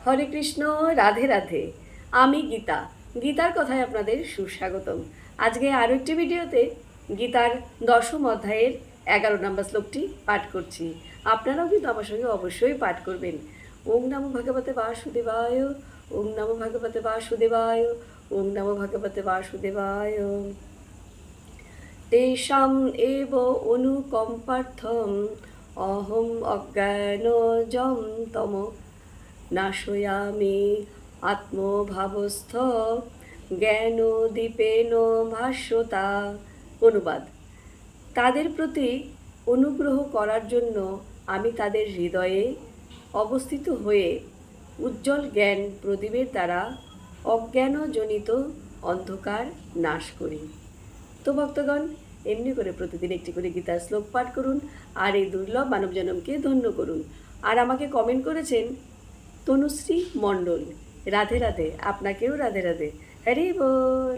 হরে কৃষ্ণ, রাধে রাধে। আমি গীতা। গীতার কথায় আপনাদের সুস্বাগতম। আজকে আরও একটি ভিডিওতে গীতার 10ম অধ্যায়ের 11 নম্বর শ্লোকটি পাঠ করছি। আপনারাও কিন্তু আমার সঙ্গে অবশ্যই পাঠ করবেন। ওং নমো ভগবতে বাসুদেবায়, ওং নমো ভগবতে বাসুদেবায়, ওং নমো ভগবতে বাসুদেবায়। তেষাম এব অনুকম্পার্থম অহম অজ্ঞানজম তম নাশয়ামি আত্মভাবস্থ জ্ঞানদীপেন ভাস্যতা। অনুবাদ: তাদের প্রতি অনুগ্রহ করার জন্য আমি তাদের হৃদয়ে অবস্থিত হয়ে উজ্জ্বল জ্ঞান প্রদীপের দ্বারা অজ্ঞানজনিত অন্ধকার নাশ করি। তো ভক্তগণ, এমনি করে প্রতিদিন একটি করে গীতার শ্লোক পাঠ করুন আর এই দুর্লভ মানব জনমকে ধন্য করুন। আর আমাকে কমেন্ট করেছেন তনুশ্রী মণ্ডল, রাধে রাধে। আপনাকেও রাধে রাধে। হরি বল।